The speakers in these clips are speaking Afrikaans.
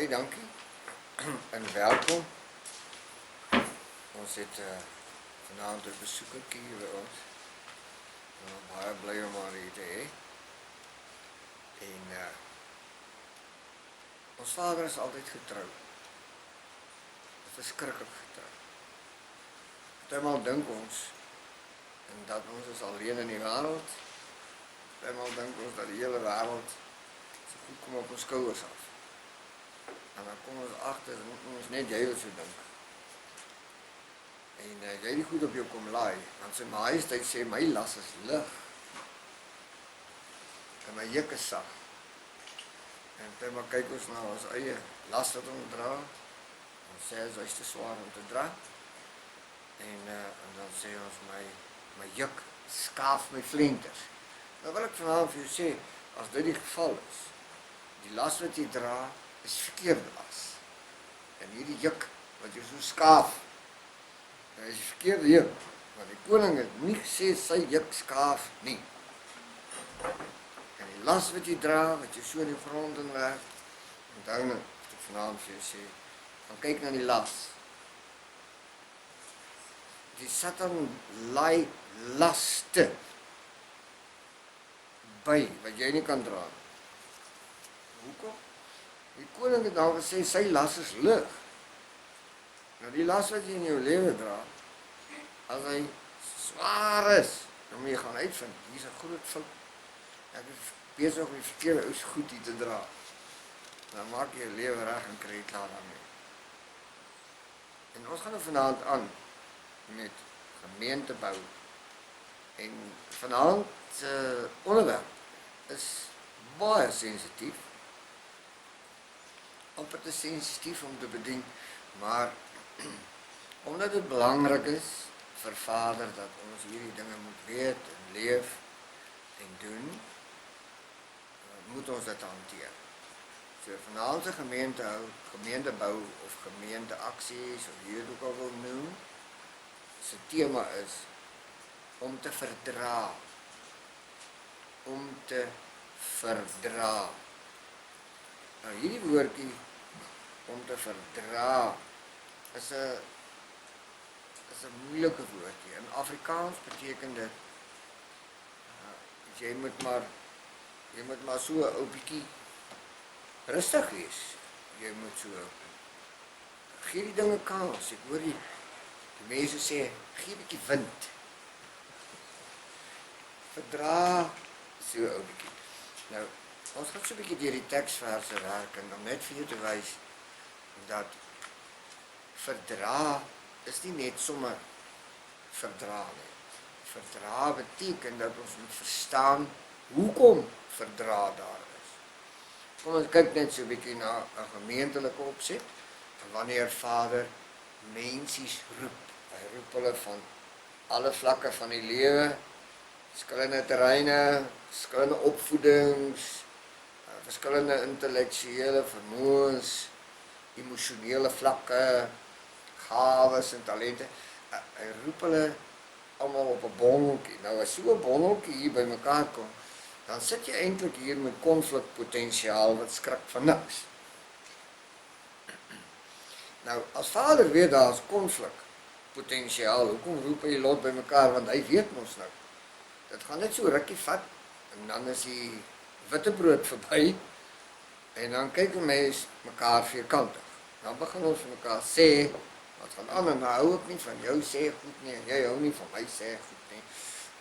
Baie dankie en welkom. Ons het vanaand 'n besoekertjie hier by ons. Baie bly om haar hier te hê. En ons vader is altyd getrou. Verskriklik getrou. Partymal dink ons en dat ons is alleen in die wêreld. Partymal dink ons dat die hele wêreld so goed kom op ons skouers af. En dan kom ons agter, ons net jy wat so dink. En jy die goed op jou kom laai, want sy majesteit sê, my las is lig. En my juk is sag. En toe maar kyk ons na ons eie las wat ons dra. Ons sê, hy is te swaar om te dra. En dan sê ons, my juk skaaf my flenters. Nou wil ek vanavond vir jou sê, as dit die geval is, die las wat jy dra, is verkeerde las. En hierdie juk, wat jy so skaaf, dit is die verkeerde juk. Want die koning het nie gesê, sy juk skaaf nie. En die las wat jy dra, wat jy so in die grond in werk, onthou nou, wat ek vanavond vir jou sê, dan kyk na die las. Die Satan laai laste by, wat jy nie kan dra. Hoekom? Die koning het dan gesê, sy las is lig. Nou die las wat jy in jou lewe dra, as hy swaar is, dan moet jy gaan uitvind, hier is 'n groot fout. Ek is besig om die verkeerde oes goed hier te dra. Dan maak jy jou lewe reg en kry jy klaar daarmee. En ons gaan nou vanaand aan met gemeentebou. En vanaand se onderwerp is baie sensitief. Amper te sensitief om te bedien, maar omdat dit belangrik is vir Vader dat ons hierdie dinge moet weet en leef en doen, moet ons dit hanteer. So vanaand se gemeentebou of gemeenteaksies of hoe jy dit ook al wil noem, se tema is om te verdra. Om te verdra. Nou hierdie woordjie om te verdra is 'n moeilike woordjie. In Afrikaans beteken dit jy moet maar so 'n ou bietjie rustig wees. Jy moet so gee die dinge kans. Ek hoor die mense sê gee 'n bietjie wind. Verdra so 'n ou bietjie. Nou ons gaan so 'n bietjie deur die teksverse werk en om net vir jou te wys dat verdra is nie net sommer verdra nie. Verdra beteken dat ons moet verstaan hoekom verdra daar is. Kom ons kyk net so 'n bietjie na 'n gemeentelike opset. Wanneer Vader mensies roep, hy roep hulle van alle vlakke van die lewe, verskillende terreine, verskillende opvoedings, verskillende intellektuele vermoëns, emosionele vlakke, gawes en talente. Hy roep hulle almal op 'n bondeltjie. Nou as so 'n bondeltjie hier by mekaar kom, dan sit jy eintlik hier met konflikpotensiaal wat skrik van niks. Nou as Vader weet daar is konflikpotensiaal, hoekom roep hy lot by mekaar? Want hy weet mos nou. Dit gaan net so rukkie vat en dan is die witbrood verby en dan kyk 'n mens mekaar vierkantig. Dan begin ons vir mekaar sê wat gaan aan en nou hou ek nie van jou sê goed nie en jy hou nie van my sê goed nie.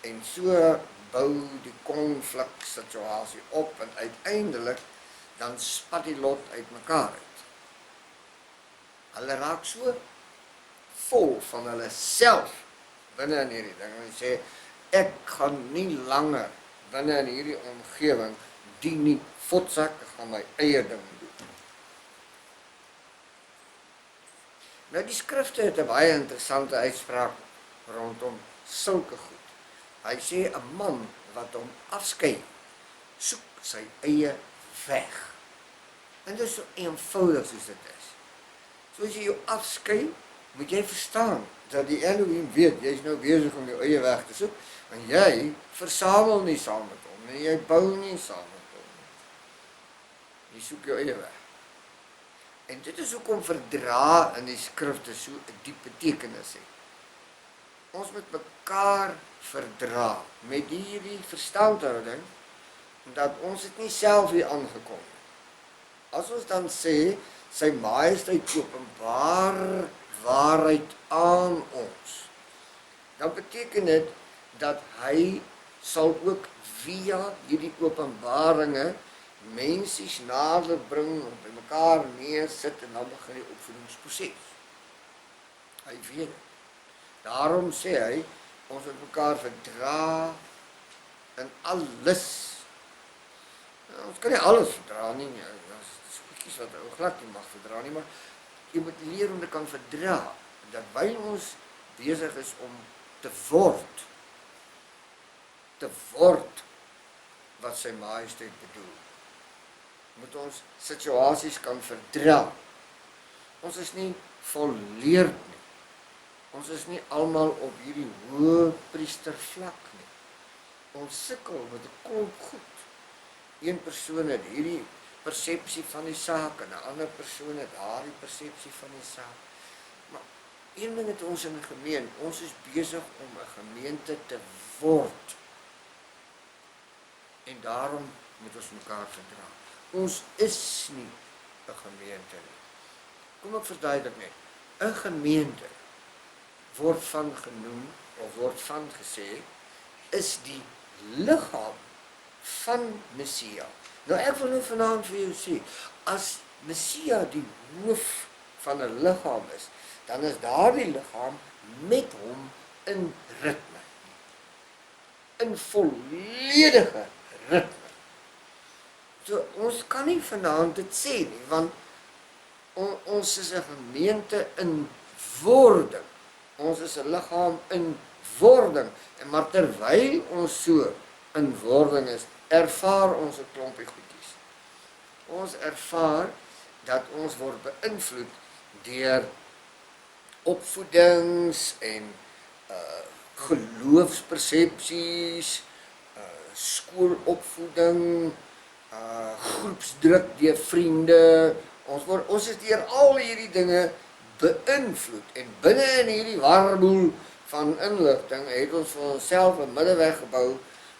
En so bou die konflik situasie op en uiteindelik dan spat die lot uit mekaar uit. Hulle raak so vol van hulle self binne in hierdie ding en sê ek gaan nie langer binne in hierdie omgewing dien nie, fotsak, ek gaan my eie ding doen. Nou die skrifte het 'n baie interessante uitspraak rondom sulke goed. Hy sê 'n man wat hom afskei, soek sy eie weg. En dit is so eenvoudig soos dit is. So as jy jou afskei, moet jy verstaan dat die Elohim weet, jy is nou besig om jou eie weg te soek, en jy versamel nie saam met hom, en jy bou nie saam met hom. Jy soek jou eie weg. En dit is hoekom verdra in die skrifte so 'n diep betekenis het. Ons moet mekaar verdra met hierdie verstandhouding dat ons het nie self hier aangekom nie. As ons dan sê sy majesteit openbaar waarheid aan ons, dan beteken dit dat hy sal ook via hierdie openbaringe mensies nader bring, by mekaar neersit en dan begin die opvoedingsproses. Hy weet het. Daarom sê hy, ons moet mekaar verdra in alles. Ons kan nie alles verdra nie, dis bietjies wat ou glad nie mag verdra nie, maar jy moet leer om te kan verdra, dat by ons besig is om te word wat sy majesteit bedoel. Moet ons situasies kan verdra. Ons is nie volleerd nie. Ons is nie almal op hierdie hoë priestervlak nie. Ons sukkel met 'n klomp goed. Een persoon het hierdie persepsie van die saak en 'n ander persoon het daardie persepsie van die saak. Maar een ding het ons in 'n gemeente, ons is besig om 'n gemeente te word. En daarom moet ons mekaar verdra. Ons is nie 'n gemeente nie. Kom ek verduidelik net. 'n Gemeente word van genoem, of word van gesê, is die liggaam van Messia. Nou ek wil nou vanaand vir jou sê, as Messia die hoof van 'n liggaam is, dan is daardie liggaam met hom in ritme. In volledige ritme. So, ons kan nie vanaand dit sê nie, want ons is 'n gemeente in wording. Ons is 'n liggaam in wording. En maar terwyl ons so in wording is, ervaar ons 'n klompie goedjies. Ons ervaar dat ons word beïnvloed deur opvoedings en geloofspersepsies, skoolopvoeding, groepsdruk deur vriende. Ons is deur al hierdie dinge beïnvloed en binne in hierdie warboel van inligting het ons vir onsself 'n middeweg gebou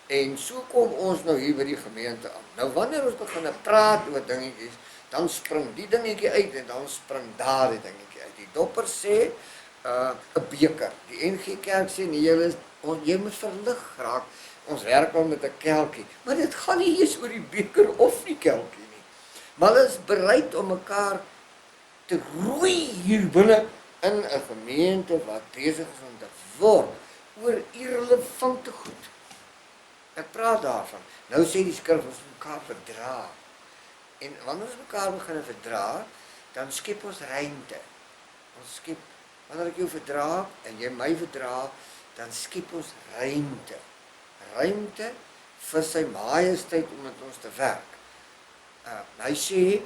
en so kom ons nou hier by die gemeente aan. Nou wanneer ons begin praat oor dingetjies, dan spring die dingetjie uit en dan spring daardie dingetjie uit. Die dopper sê 'n beker. Die NG Kerk sê nee, jy moet verlig raak. Ons werk al met 'n kelkie, maar dit gaan nie eens oor die beker of die kelkie nie. Maar hulle is bereid om mekaar te roei hier binne in 'n gemeente wat besig is om te word oor irrelevante goed. Ek praat daarvan. Nou sê die skrif ons moet mekaar verdra. En wanneer ons mekaar begin verdra, dan skep ons ruimte. Ons skep, wanneer ek jou verdra en jy my verdra, dan skep ons ruimte. Ruimte vir sy majesteit om met ons te werk. Hy sê,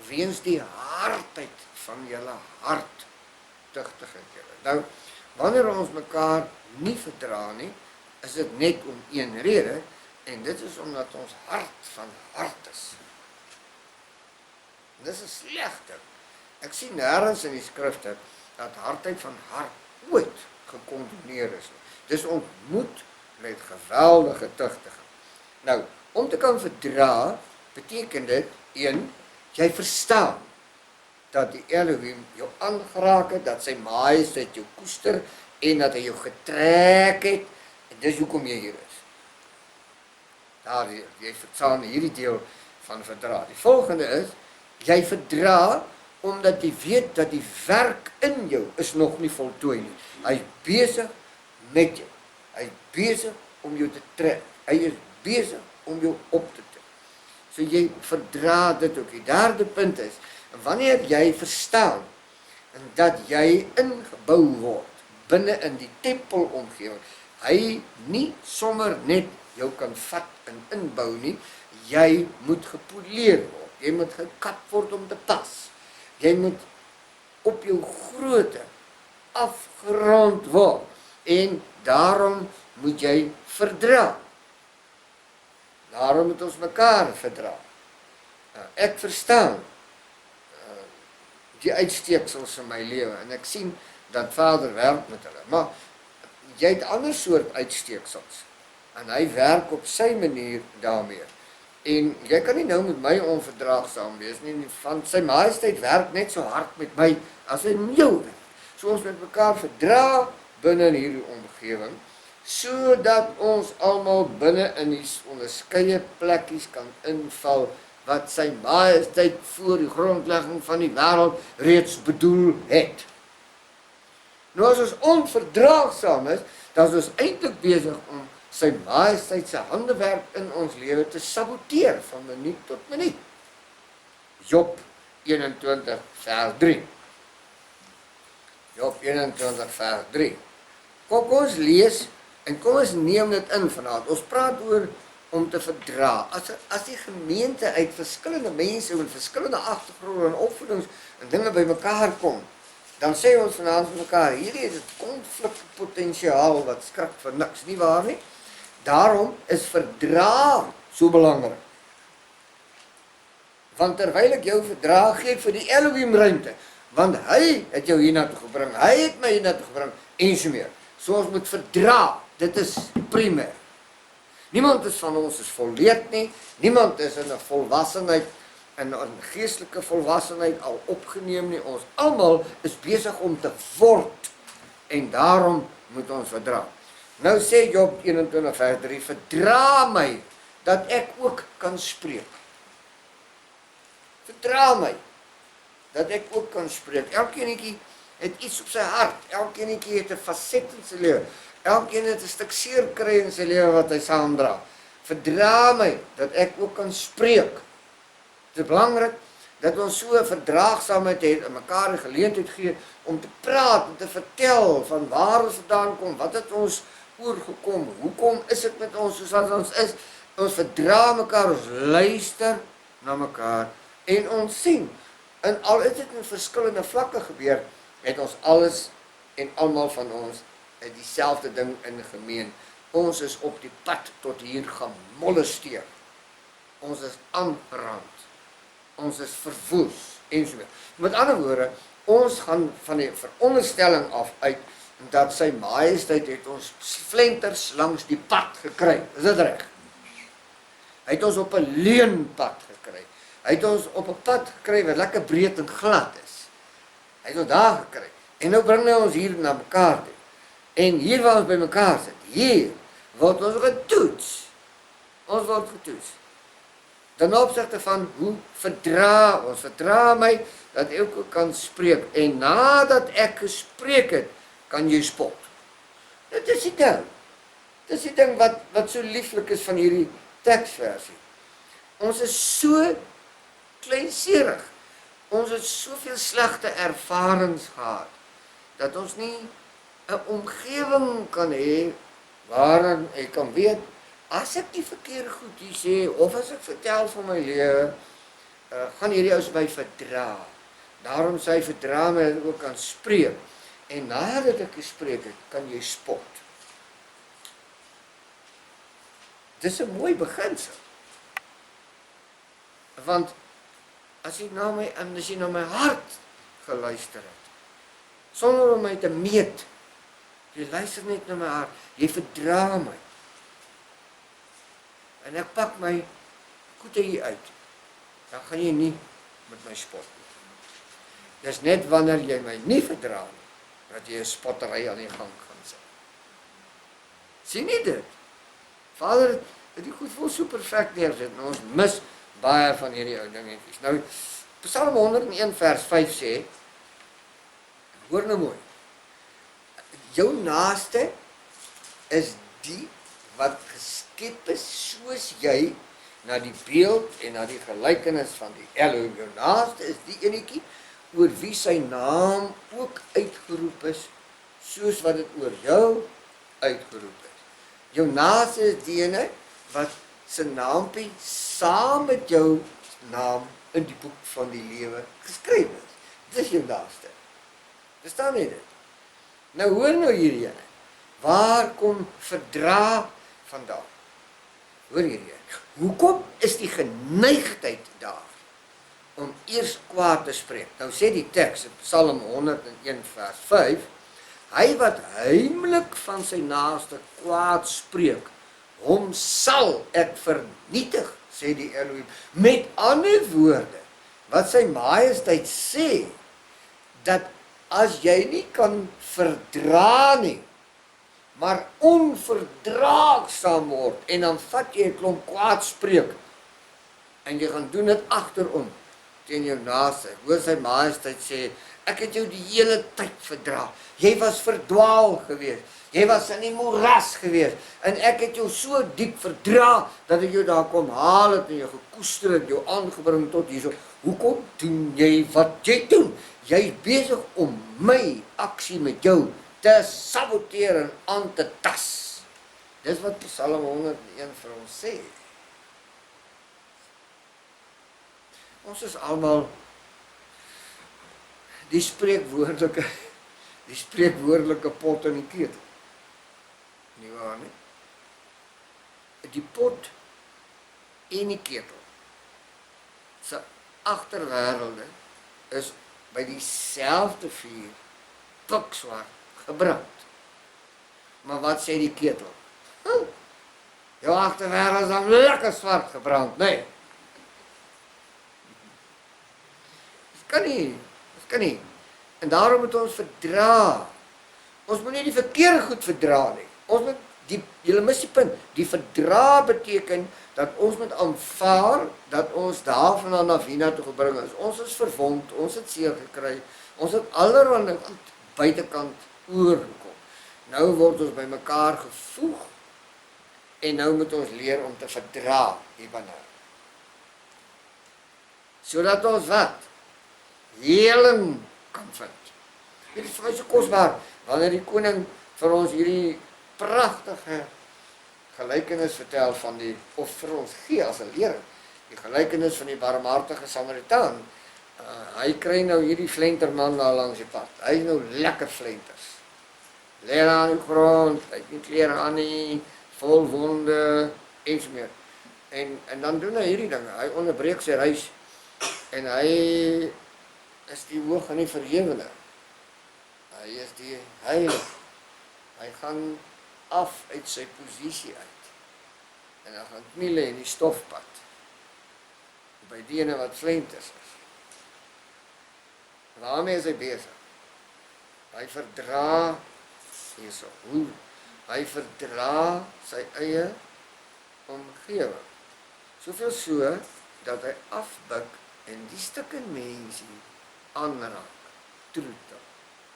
weens die hardheid van julle hart tugtigheid julle. Nou, wanneer ons mekaar nie verdra nie, is dit net om een rede, en dit is omdat ons hart van hart is. Dis 'n slegte. Ek sien nêrens in die skrifte dat hardheid van hart ooit gekondemneer is. Dis ontmoet met geweldige tugtiging. Nou, om te kan verdra, beteken dit, jy verstaan dat die Elohim jou aangeraak het, dat sy majesteit jou koester, en dat hy jou getrek het, en dis hoekom jy hier is. Daar, jy verstaan hierdie deel van verdra. Die volgende is, jy verdra, omdat jy weet dat die werk in jou is nog nie voltooi nie. Hy is besig met jou. Hy is besig om jou te trek. Hy is besig om jou op te trek. So jy verdra dit ook. Die derde punt is, wanneer jy verstaan, dat jy ingebou word, binne in die tempelomgewing, hy nie sommer net jou kan vat en inbou nie, jy moet gepoleer word, jy moet gekap word om te pas, jy moet op jou grootte afgerond word, en daarom moet jy verdra. Daarom moet ons mekaar verdra. Ek verstaan, die uitsteeksels in my lewe, en ek sien dat Vader werk met hulle, maar jy het ander soort uitsteeksels, en hy werk op sy manier daarmee, en jy kan nie nou met my onverdraagsaam wees nie, van sy majesteit werk net so hard met my, as hy met jou werk, so ons met mekaar verdra binne in hierdie omgewing, sodat ons almal binne in die onderskeie plekkies kan inval, wat sy majesteit voor die grondlegging van die wêreld reeds bedoel het. Nou as ons onverdraagsaam is, dan is ons eintlik besig om sy majesteit se handewerk in ons lewe te saboteer van minuut tot minuut. Job 21 vers 3. Job 21 vers 3. Kom ons lees en kom ons neem dit in vanaand. Ons praat oor om te verdra. As die gemeente uit verskillende mense met verskillende agtergronde en opvoedings en dinge bymekaar kom, dan sê ons vanaand vir mekaar, hierdie is 'n konflikpotensiaal wat skrik vir niks, nie waar nie? Daarom is verdra so belangrik. Want terwyl ek jou verdra, gee ek vir die Elohim ruimte, want hy het jou hiernatoe gebring, hy het my hiernatoe gebring, en so meer. So ons moet verdra, dit is primêr. Niemand is van ons is volleerd nie, niemand is in 'n volwassenheid, in 'n geestelike volwassenheid al opgeneem nie, ons almal is besig om te word, en daarom moet ons verdra. Nou sê Job 21 vers 3, verdra my, dat ek ook kan spreek. Verdra my, dat ek ook kan spreek. Elkeenetjie het iets op sy hart, elkeenetjie het 'n faset in sy lewe, elkeen het 'n stuk seer kry in sy lewe wat hy saamdra. Verdra my, dat ek ook kan spreek. Dit is belangrik dat ons so 'n verdraagsaamheid het en mekaar die geleentheid gee om te praat en te vertel van waar ons vandaan kom, wat het ons oorgekom, hoekom is dit met ons soos wat ons is. Ons verdra mekaar, ons luister na mekaar en ons sien. En al is dit in verskillende vlakke gebeur, het ons alles en almal van ons het dieselfde ding in gemeen. Ons is op die pad tot hier gemolesteer. Ons is aangerand. Ons is verwoes ensovoorts. Met ander woorde, ons gaan van die veronderstelling af uit dat sy majesteit het ons flenters langs die pad gekry. Is dit reg? Hy het ons op 'n leenpad gekry. Hy het ons op 'n pad gekry wat lekker breed en glad is. Hy het ons daar gekry. En nou bring hy ons hier na mekaar toe. En hier waar ons by mekaar sit, hier word ons getoets. Ons word getoets. Ten opsigte van hoe verdra ons, verdra my, dat ek ook kan spreek. En nadat ek gespreek het, kan jy spot. Dit is die ding. Dit is die ding wat so lieflik is van hierdie teksversie. Ons is so kleinserig. Ons het soveel slegte ervarings gehad, dat ons nie 'n omgewing kan hê, waarin ek kan weet, as ek die verkeerde goed hier sê, of as ek vertel van my lewe, gaan hierdie ou my verdra. Daarom sê hy, verdra my, dat ek ook kan spreek. En nadat ek gespreek het, kan jy spot. Dis 'n mooi beginsel. Want as jy na my hart geluister het, sonder om my te meet, jy luister net na my hart, jy verdra my. En ek pak my goede hier uit, dan gaan jy nie met my spot nie. Dis net wanneer jy my nie verdra nie, dat jy 'n spottery aan die gang gaan sit. Sien nie dit? Vader het die goed vol so perfek neergesit, en ons mis baie van hierdie ou dingetjies. Nou, Psalm 101 vers 5 sê, hoor nou mooi, jou naaste is die wat geskep is soos jy, na die beeld en na die gelykenis van die Elohim. Jou naaste is die enetjie oor wie sy naam ook uitgeroep is, soos wat dit oor jou uitgeroep is. Jou naaste is die ene wat sy naampie saam met jou naam in die boek van die lewe geskryf is. Dit is jou naaste. Verstaan jy dit? Nou hoor nou hierdie ene. Waar kom verdra vandaan? Hoor hierdie ene. Hoekom is die geneigtheid daar om eers kwaad te spreek. Nou sê die teks, in Psalm 101 vers 5, hy wat heimlik van sy naaste kwaad spreek, hom sal ek vernietig, sê die Elohim. Met ander woorde, wat sy majesteit sê, dat as jy nie kan verdra nie, maar onverdraagsaam word, en dan vat jy 'n klomp kwaad spreek, en jy gaan doen dit agterom, teen jou naaste. Hoor sy majesteit sê, ek het jou die hele tyd verdra. Jy was verdwaal geweest. Jy was in die moeras geweest. En ek het jou so diep verdra, dat ek jou daar kom haal het, en jou gekoester het, jou aangebring tot hierso. Hoekom doen jy wat jy doen? Jy is besig om my aksie met jou te saboteer en aan te tas. Dis wat Psalm 101 vir ons sê. Ons is almal die spreekwoordelike pot in die ketel. Nie waar nie? Die pot en die ketel se agterwêrelde is by dieselfde vuur pikswart gebrand. Maar wat sê die ketel? Jou agterwêreld is dan lekker swart gebrand, nee. Kan nie. En daarom moet ons verdra. Ons moet nie die verkeerde goed verdra nie. Ons moet julle mis die punt. Die verdra beteken dat ons moet aanvaar dat ons daarvan af hierna toe gebring is. Ons is verwond, ons het seer gekry, ons het allerhande goed buitekant oorgekom. Nou word ons by mekaar gevoeg en nou moet ons leer om te verdra hierbinne. Sodat ons wat? Heling kan vind. Dit is vir my so kosbaar, wanneer die koning vir ons hierdie pragtige gelykenis vertel van die, of vir ons gee as 'n lering, die gelykenis van die barmhartige Samaritaan. Hy kry nou hierdie flenterman daar langs die pad. Hy is nou lekker flenters. Lê aan die grond, hy het nie klere aan nie, vol wonde, eens meer. En dan doen hy hierdie dinge. Hy onderbreek sy reis en hy is die hoog en die verhewene. Hy is die heilige. Hy gaan af uit sy posisie uit. En hy gaan kniele in die stofpad. By diegene wat flenters is. Waarmee is hy besig? Hy verdra hierso. Hoe? Hy verdra sy eie omgewing. Soveel so, dat hy afbuk en die stukke mensie aanraak, troetel,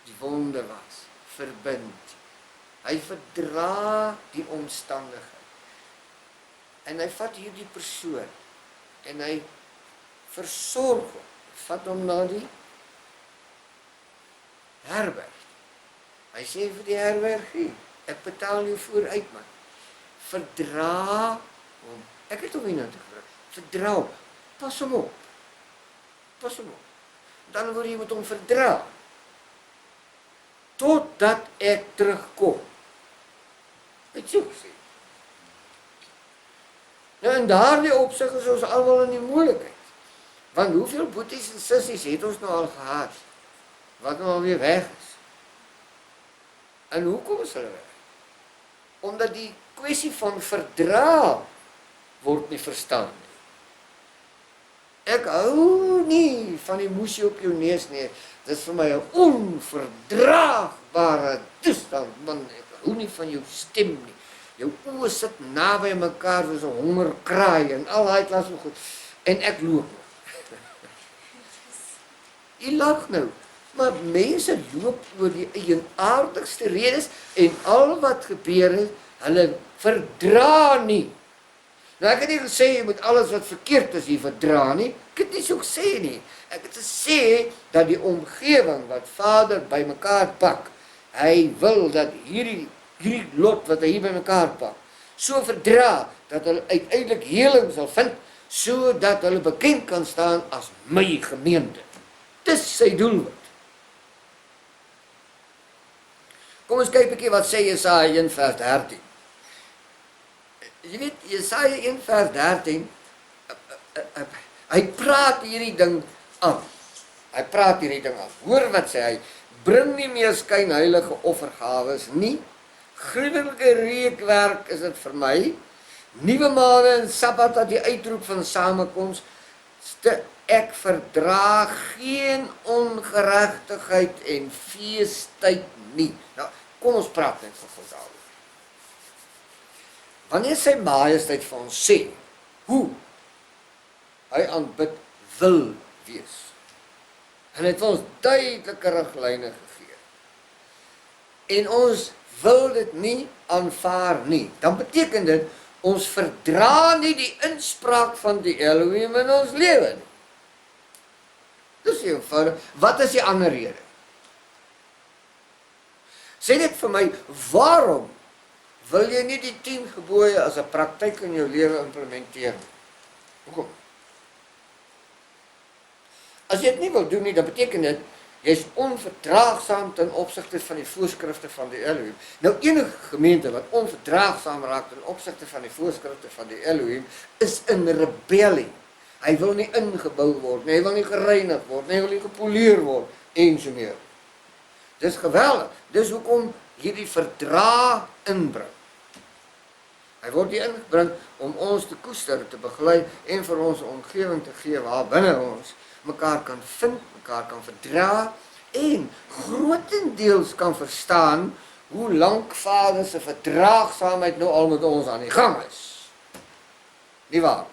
die wonde was, verbind. Hy verdra die omstandigheid. En hy vat hierdie persoon, en hy versorg hom, vat hom na die herberg. Hy sê vir die herbergie, ek betaal jou vooruit man. Verdra hom. Ek het hom nie nodig gebring. Verdra hom. Pas hom op. Pas hom op. Dan word jy met hom verdra. Totdat ek terugkom. Het so gesê. Nou in daardie opsig is ons almal in die moeilikheid. Want hoeveel boeties en sissies het ons nou al gehad? Wat nou alweer weg is. En hoekom is hulle weg? Omdat die kwessie van verdra word nie verstaan nie. Ek hou nie van die moesie op jou neus nie. Dit is vir my 'n onverdraagbare toestand, man. Ek hou nie van jou stem nie. Jou oë sit naby mekaar soos 'n hongerkraai en al daai klas van goed. En ek loop. Jy lag nou. Maar mense loop oor die eigenaardigste redes en al wat gebeur is, hulle verdra nie. Nou ek het nie gesê jy moet alles wat verkeerd is hier verdra nie. Ek het nie so gesê nie. Ek het gesê dat die omgewing wat Vader by mekaar pak, hy wil dat hierdie lot wat hy hier by mekaar pak, so verdra dat hulle uiteindelik heling sal vind, sodat hulle bekend kan staan as my gemeente. Dis sy doelwit. Kom ons kyk 'n bietjie wat sê Jesaja 1 vers 13. Jy weet, Jesaja 1 vers 13, Hy praat hierdie ding aan. Hy praat hierdie ding aan. Hoor wat sê hy, bring nie meer skynheilige offergawes nie, gruwelike reukwerk is dit vir my, nuwe maande en Sabbat dat die uitroep van samekoms, ek verdra geen ongeregtigheid en feestyd nie. Nou, kom ons praat net van daaroor. Wanneer sy majesteit vir ons sê, hoe hy aanbid wil wees, en het ons duidelike riglyne gegee, en ons wil dit nie aanvaar nie, dan beteken dit, ons verdra nie die inspraak van die Elohim in ons lewe nie. Dis eenvoudig. Wat is die ander rede? Sê dit vir my, waarom wil jy nie die 10 gebooie as 'n praktyk in jou lewe implementeer nie? Hoekom? As jy dit nie wil doen nie, dan beteken dit, jy is onverdraagsaam ten opsigte van die voorskrifte van die Elohim. Nou enige gemeente wat onverdraagsaam raak ten opsigte van die voorskrifte van die Elohim, is in rebellie. Hy wil nie ingebou word nie, hy wil nie gereinig word nie, hy wil nie gepoleer word, en so meer. Dis geweldig, dis hoekom hierdie verdrag inbring. Hy word hier ingebring om ons te koester, te begelei, en vir ons 'n omgewing te gee waar binne ons mekaar kan vind, mekaar kan verdra, en grootendeels kan verstaan hoe lank Vader se verdraagsaamheid nou al met ons aan die gang is. Nie waar?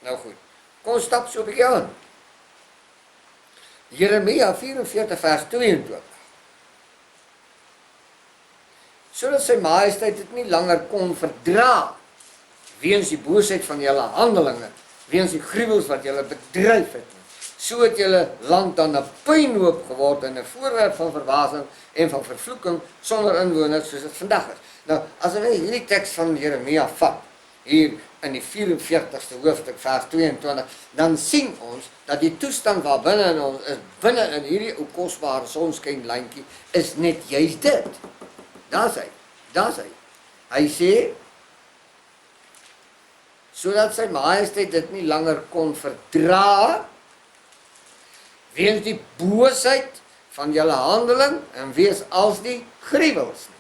Nou goed, kom ons stap so 'n bietjie aan. Jeremia 44 vers 22. Sodat sy majesteit dit nie langer kon verdra, weens die boosheid van julle handelinge, weens die gruwels wat julle bedryf het. So het julle land dan 'n puinhoop geword en 'n voorwerp van verwasing en van vervloeking sonder inwoners soos dit vandag is. Nou, as ons hierdie teks van Jeremia vat, hier in die 44ste hoofstuk vers 22, dan sien ons dat die toestand waar binne in ons is, binne in hierdie ou kosbare sonskynlyntjie, is net juist dit. Daar's hy. Hy sê, sodat sy majesteit dit nie langer kon verdra, weens die boosheid van julle handeling, en wees als die gruwels nie.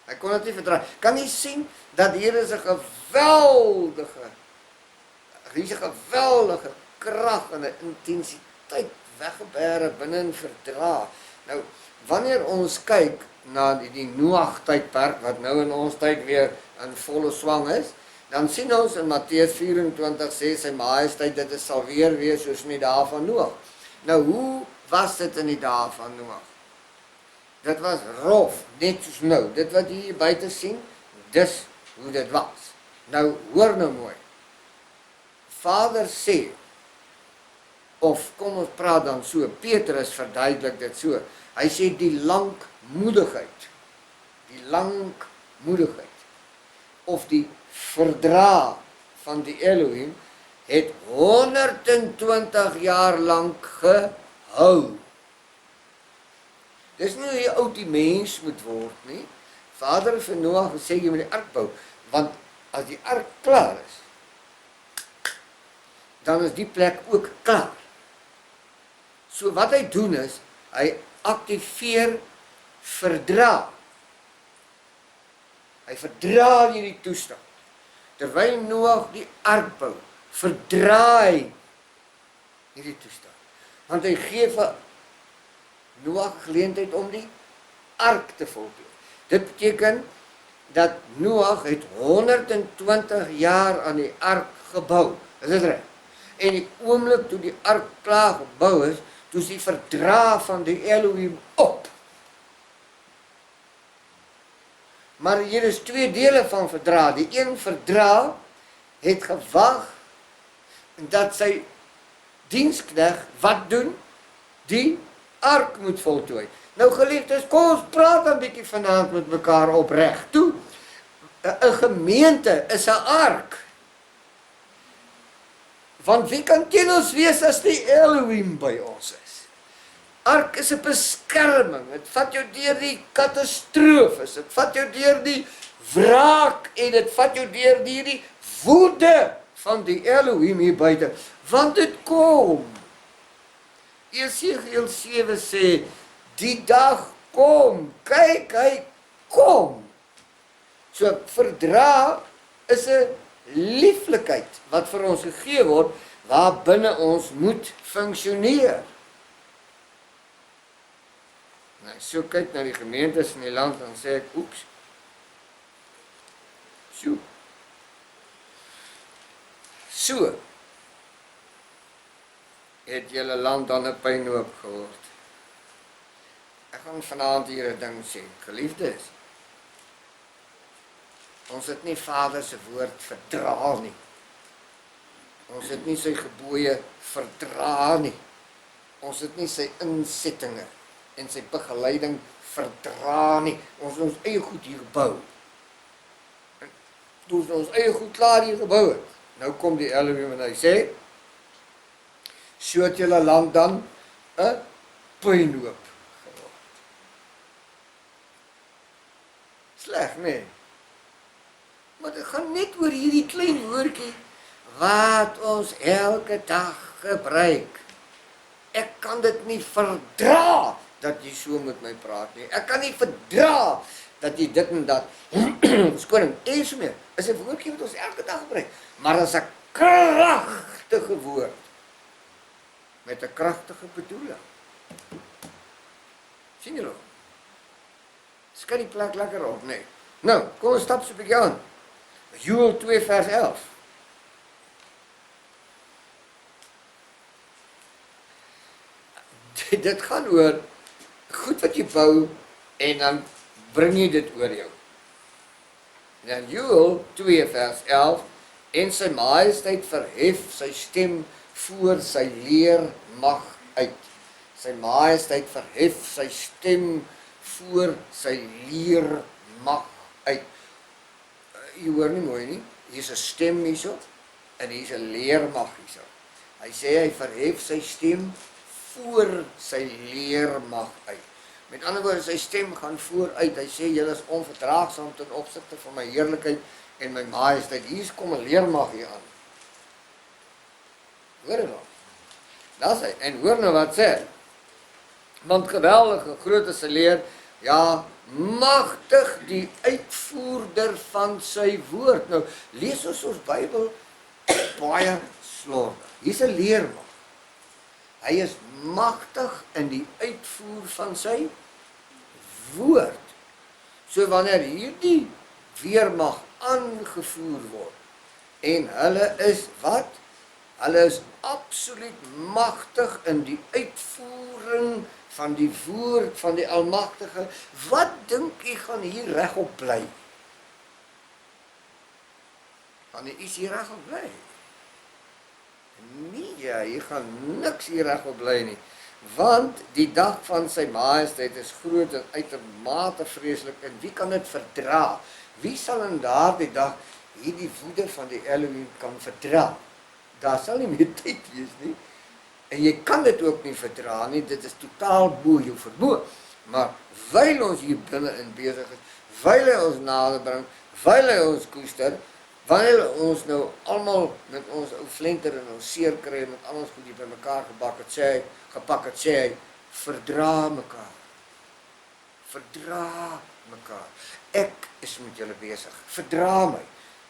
Hy kon dit nie verdra. Kan jy sien, dat hier is 'n geweldige krag en 'n intensiteit weggebere binne in verdra. Nou, wanneer ons kyk na die Noag tydperk, wat nou in ons tyd weer in volle swang is, dan sien ons in Matteus 24 sê sy majesteit, dit sal weer wees soos in die dae van Noag. Nou, hoe was dit in die dae van Noag? Dit was rof, net soos nou. Dit wat jy hier buite sien, dis hoe dit was. Nou, hoor nou mooi. Vader sê, of kom ons praat dan so, Petrus verduidelik dit so, hy sê die lankmoedigheid, of die verdra van die Elohim, het 120 jaar lank gehou. Dis nie hoe jy oud die mens moet word nie. Vader het vir Noag gesê, jy moet die ark bou, want as die ark klaar is, dan is die plek ook klaar. So wat hy doen is, hy aktiveer verdra. Hy verdra hierdie toestand. Terwyl Noag die ark bou, verdra hy hierdie toestand. Want hy gee vir Noag geleentheid om die ark te voltooi. Dit beteken dat Noag het 120 jaar aan die ark gebou. Is dit reg? En die oomblik toe die ark klaar gebou is, toe is die verdra van die Elohim op. Maar hier is 2 dele van verdra. Die een verdra het gewag dat sy dienskneg wat doen? Die ark moet voltooi. Nou geliefdes, kom ons praat 'n bietjie vanaand met mekaar opreg. Toe, 'n gemeente is 'n ark. Want wie kan teen ons wees as die Elohim by ons is? Ark is 'n beskerming. Dit vat jou deur die katastrofes. Dit vat jou deur die wraak en dit vat jou deur die woede van die Elohim hier buite, want dit kom. Esegiel 7 sê, die dag kom, kyk, hy kom. So, verdra is 'n lieflikheid wat vir ons gegee word, waar binne ons moet funksioneer. Nou, so kyk na die gemeentes in die land, dan sê ek, oeps, so, het julle land dan 'n pynhoop geword. Ek gaan vanaand hier 'n ding sê, geliefdes, ons het nie Vader se woord verdra nie. Ons het nie sy gebooie verdra nie. Ons het nie sy insettinge en sy begeleiding verdra nie. Ons het ons eie goed hier gebou. En toe ons eie goed klaar hier gebou het, nou kom die Elohim en hy sê, so het julle land dan 'n puinhoop geword. Sleg, nee. Maar dit gaan net oor hierdie klein woordjie wat ons elke dag gebruik. Ek kan dit nie verdra dat jy so met my praat nie. Ek kan nie verdra dat jy dit en dat. Skoning, eens meer, is 'n woordjie wat ons elke dag gebruik, maar as 'n kragtige woord met 'n kragtige bedoeling. Sien julle? Skat die plek lekker op, nee. Nou, kom ons stap so 'n bietjie aan. Joël 2 vers 11. Dit gaan oor goed wat jy bou en dan bring jy dit oor jou. Dan Joël 2 vers 11, en sy majesteit verhef sy stem voor sy leermag uit. Sy majesteit verhef sy stem voor sy leermag uit. Jy hoor nie mooi nie, hier is 'n stem hierso, en hier is 'n leermag hierso. Hy sê hy verhef sy stem voor sy leermag uit. Met ander woorde, sy stem gaan vooruit. Hy sê, julle is onverdraagsaam ten opsigte van my heerlikheid en my majesteit. Hier kom 'n leermag hier aan. Hoor dit nou? Daar sê, en hoor nou wat sê. Want geweldige groot is sy leer, ja, magtig die uitvoerder van sy woord. Nou, lees ons Bybel baie slordig. Hier's 'n leermag. Hy is magtig in die uitvoer van sy woord. So wanneer hierdie weermag aangevoer word, en hulle is wat? Hulle is absoluut magtig in die uitvoering van die woord van die Almagtige. Wat dink jy gaan hier regop bly? Gaan iets hier regop bly? Nee, ja, hier gaan niks hier regop bly nie. Want die dag van sy majesteit is groot en uitermate vreeslik. En wie kan dit verdra? Wie sal in daardie dag hierdie woede van die Elohim kan verdra? Daar sal nie meer tyd wees nie. En jy kan dit ook nie verdra nie. Dit is totaal bo jou vermoë. Maar wyl ons hier binne in besig is, wyl hy ons nader bring, wyl hy ons koester, wanneer ons nou almal met ons ou flenter en ons seer kry met al ons goed hier by mekaar gepak het, sê hy, verdra mekaar. Verdra mekaar. Ek is met julle besig. Verdra my.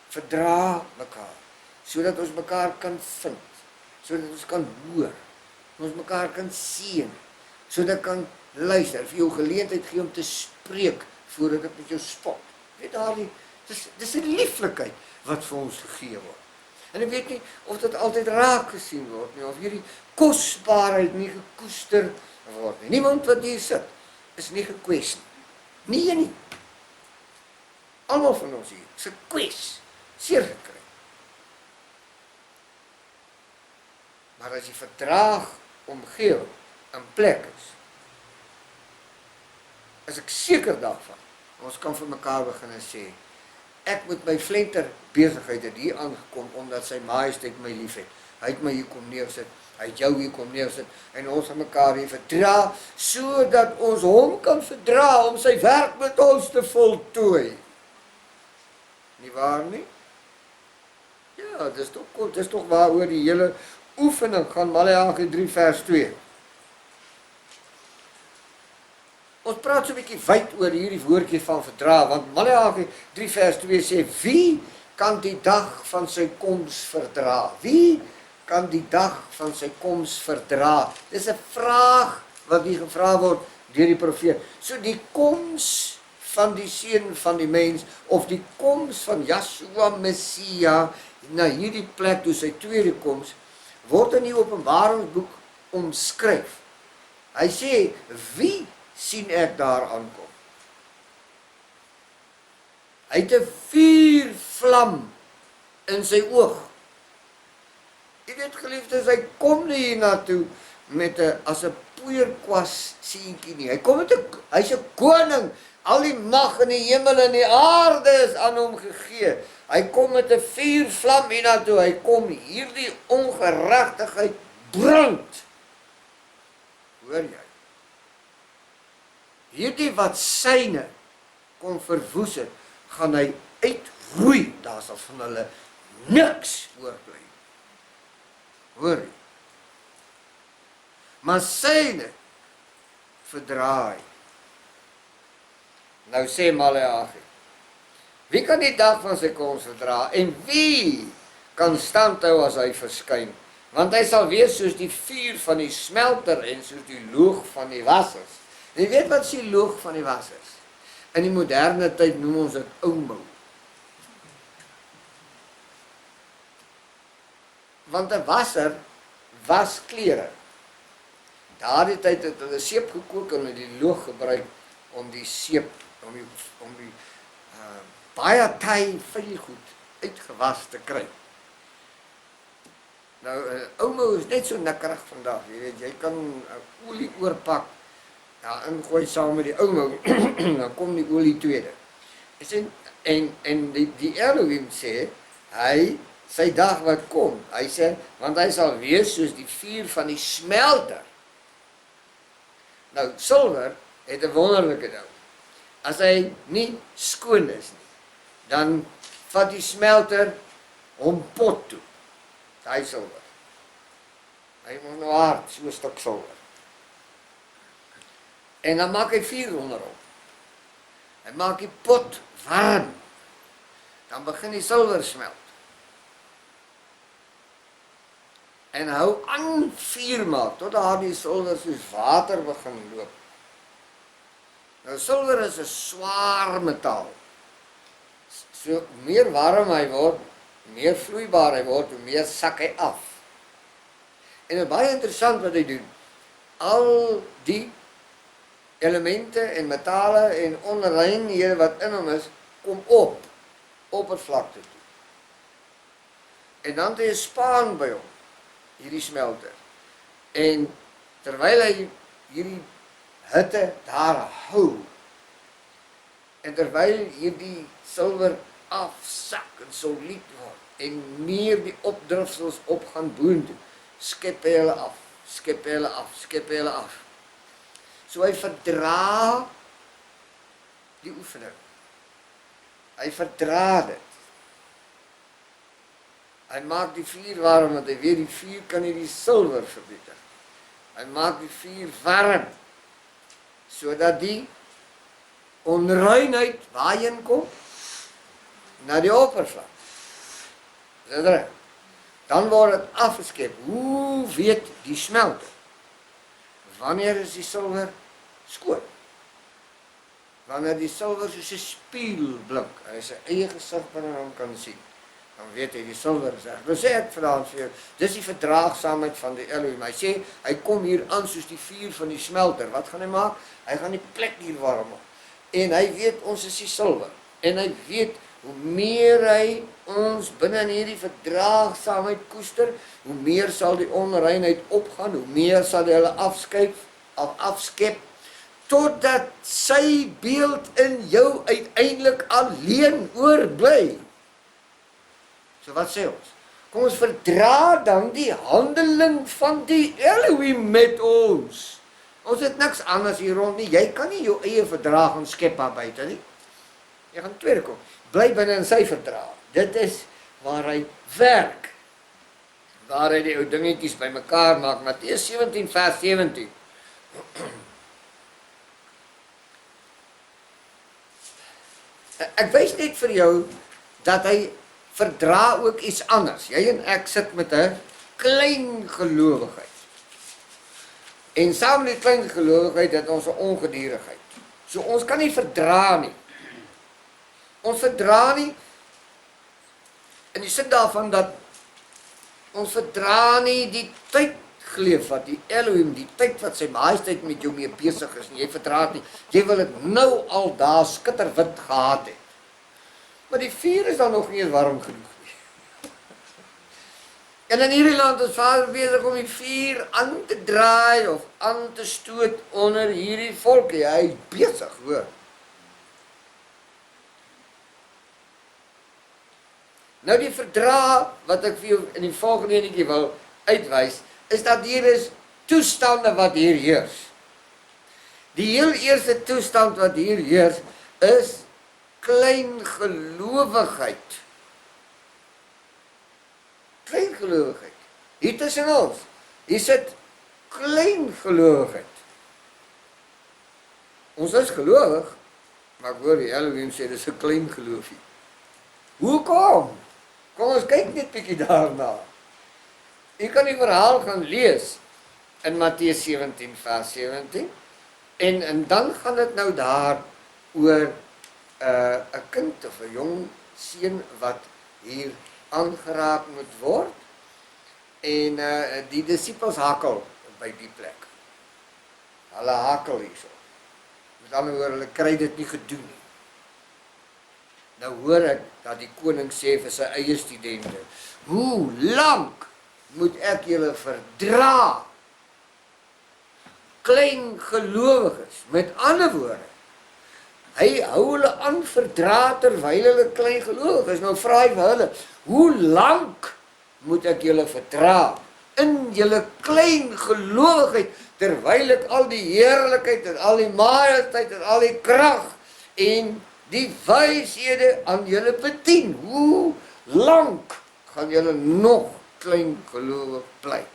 Verdra mekaar. Sodat ons mekaar kan vind. Sodat ons kan hoor. Ons mekaar kan sien. Sodat kan luister. Vir jou geleentheid gee om te spreek voordat ek met jou spot. Weet daardie, dis 'n lieflikheid wat vir ons gegee word. En ek weet nie of dit altyd raak gesien word nie, of hierdie kosbaarheid nie gekoester word nie. Niemand wat hier sit, is nie gekwes nie. Nee nie. Almal van ons hier, is gekwes, seer gekry. Maar as die verdrag omgewing in plek is ek seker daarvan, ons kan vir mekaar begin en sê, ek met my flenter besigheid het hier aangekom, omdat sy majesteit my lief het. Hy het my hier kom neersit, hy het jou hier kom neersit, en ons gaan mekaar hier verdra, sodat ons hom kan verdra, om sy werk met ons te voltooi. Nie waar nie? Ja. Ja, dis tog waaroor die hele oefening gaan, Maleagi 3 vers 2. Ons praat so 'n bietjie wyd oor hierdie woordjie van verdra, want Maleagi 3 vers 2 sê, wie kan die dag van sy koms verdra? Wie kan die dag van sy koms verdra? Dis 'n vraag wat hier gevra word deur die profeet. So die koms van die seun van die mens, of die koms van Yeshua Messia na hierdie plek toe sy tweede koms, word in die Openbaringsboek omskryf. Hy sê, wie sien ek daar aankom? Hy het 'n vuurvlam in sy oog. Jy weet geliefdes, hy kom nie hiernatoe met as 'n poeierkwas seentjie nie. Hy kom met hy's 'n koning. Al die mag in die hemel en die aarde is aan hom gegee. Hy kom met 'n vuurvlam hiernatoe. Hy kom hierdie ongeregtigheid brand. Hoor jy? Hierdie wat syne kon verwoes het, gaan hy uitroei. Daar sal van hulle niks oorbly. Hoor jy? Maar syne verdraai. Nou sê Maleagi, wie kan die dag van sy koms verdra, en wie kan standhou as hy verskyn? Want hy sal wees soos die vuur van die smelter en soos die loog van die wassers. Jy weet wat is die loog van die wassers? In die moderne tyd noem ons dit oumou. Want 'n wasser was klere. Daardie tyd het hulle seep gekook en hulle die loog gebruik om die seep, om die baie taai vuil goed uitgewas te kry. Nou, oumou is net so nikkerig vandag, jy weet, jy kan olie oorpak, ingooi saam met die oumou, dan kom die olie tweede. En die Elohim sê, sy dag wat kom, hy sê, want hy sal wees soos die vuur van die smelter. Nou, silwer het 'n wonderlike ding. As hy nie skoon is nie, dan vat die smelter hom pot toe. Hy silwer. Hy moet nou hard, so 'n stuk silwer. En dan maak hy vuur onder hom. Hy maak die pot warm. Dan begin die silwer smelt. En hou aan vuur maak, tot daardie silwer soos water begin loop. Nou silwer is 'n swaar metaal. So meer warm hy word, meer vloeibaar hy word, hoe meer sak hy af. En dit is baie interessant wat hy doen. Al die elemente en metale en onreinhede wat in hom is, kom op, oppervlakte toe. En dan het hy 'n spaan by hom, hierdie smelter. En terwyl hy hierdie hitte daar hou, en terwyl hierdie silwer afsak en solied word, en meer die opdrifsels op gaan boontoe, skep hy hulle af, skep hy hulle af, skep hy hulle af. So hy verdra die oefening. Hy verdra dit. Hy maak die vuur warm, want hy weet die vuur kan nie die silwer vernietig. Hy maak die vuur warm, sodat die onreinheid waarheen kom? Na die oppervlak. Is dit reg? Dan word dit afgeskep. Hoe weet die smelter? Wanneer is die silwer skoon? Wanneer die silwer soos 'n spieël blink, hy sy eie gesig binne hom kan sien, dan weet hy die silwer is reg. Nou sê ek vanaand vir jou, dis die verdraagsaamheid van die Elohim. Hy sê, hy kom hier aan soos die vuur van die smelter. Wat gaan hy maak? Hy gaan die plek hier warm maak. En hy weet ons is die silwer. En hy weet hoe meer hy ons binne in hierdie verdraagsaamheid koester, hoe meer sal die onreinheid opgaan, hoe meer sal hy hulle afskep, totdat sy beeld in jou uiteindelik alleen oorbly. So wat sê ons? Kom ons verdra dan die handeling van die Elohim met ons. Ons het niks anders hier rond nie. Jy kan nie jou eie verdrag gaan skep daar buite nie. Jy gaan tweede kom. Bly binne in sy verdrag. Dit is waar hy werk, waar hy die ou dingetjies bymekaar maak. Matteus 17 vers 17. Ek wys net vir jou dat hy verdra ook iets anders. Jy en ek sit met 'n klein gelowigheid. En saam met die klein gelowigheid het ons 'n ongedierigheid. So ons kan nie verdra nie. Ons verdra nie in die sin daarvan dat ons verdra nie die tyd geleef wat die Elohim, die tyd wat sy majesteit met jou mee besig is, en jy verdra dit nie. Jy wil dit nou al daar skitterwit gehad het. Maar die vuur is dan nog nie eens warm genoeg nie. En in hierdie land is Vader besig om die vuur aan te draai of aan te stoot onder hierdie volkie. Hy is besig, hoor. Nou die verdra wat ek vir jou in die volgende enetjie wil uitwys, is dat hier is toestande wat hier heers. Die heel eerste toestand wat hier heers is klein gelowigheid. Klein gelowigheid. Hier tussen ons. Hier sit klein gelowigheid. Ons is gelowig, maar ek hoor die Elohim sê dis 'n klein geloofie. Hoekom? Kom ons kyk net bietjie daarna. U kan die verhaal gaan lees in Matteus 17 vers 17 en dan gaan dit nou daar oor 'n kind of 'n jong seun wat hier aangeraak moet word en die disippels hakel by die plek. Hulle hakel hierso. Met ander woorde, hulle kry dit nie gedoen nie. Nou hoor ek dat die koning sê vir sy eie studente, hoe lank moet ek julle verdra? Klein gelowiges, met ander woorde, hy hou hulle aan verdra terwyl hulle klein gelowig is. Nou vra hy vir hulle, hoe lank moet ek julle verdra in julle klein gelowigheid, terwyl ek al die heerlikheid en al die majesteit en al die krag en die wyshede aan julle bedien? Hoe lank gaan julle nog klein gelowig bly?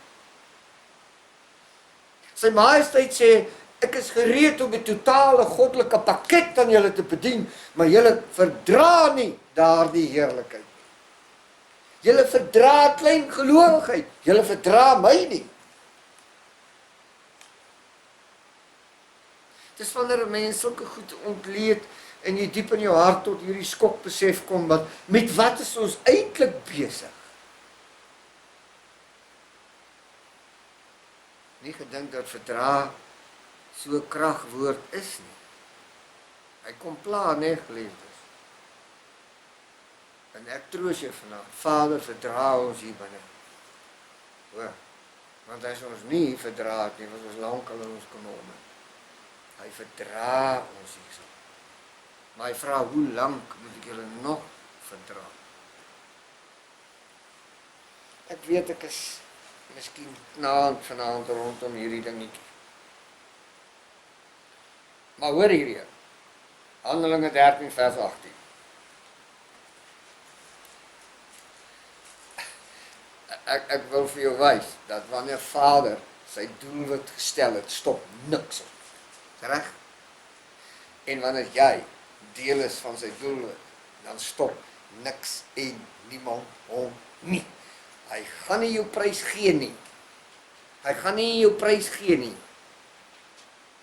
Sy majesteit sê, ek is gereed om 'n totale goddelike pakket aan julle te bedien, maar julle verdra nie daardie heerlikheid. Julle verdra klein gelowigheid, julle verdra my nie. Dis wanneer 'n mens sulke goed ontleed en jy diep in jou hart tot hierdie skok besef kom, wat met wat is ons eintlik besig? Nie gedink dat verdra so 'n kragwoord is nie. Hy kom pla, nee, geliefdes. En ek troos jou vanaand, Vader, verdra ons hier binne. Hoor, want as ons nie verdra het nie, was ons lankal in ons kanone. Hy verdra ons hierso. Maar hy vra, hoe lank moet ek julle nog verdra? Ek weet ek is miskien vanaand rondom hierdie dingetjie. Maar hoor hierdie, Handelinge 13 vers 18. Ek wil vir jou wys, dat wanneer Vader sy doelwit gestel het, stop niks op. Reg? En wanneer jy deel is van sy doelwit, dan stop niks en niemand hom nie. Hy gaan nie jou prys gee nie. Hy gaan nie jou prys gee nie.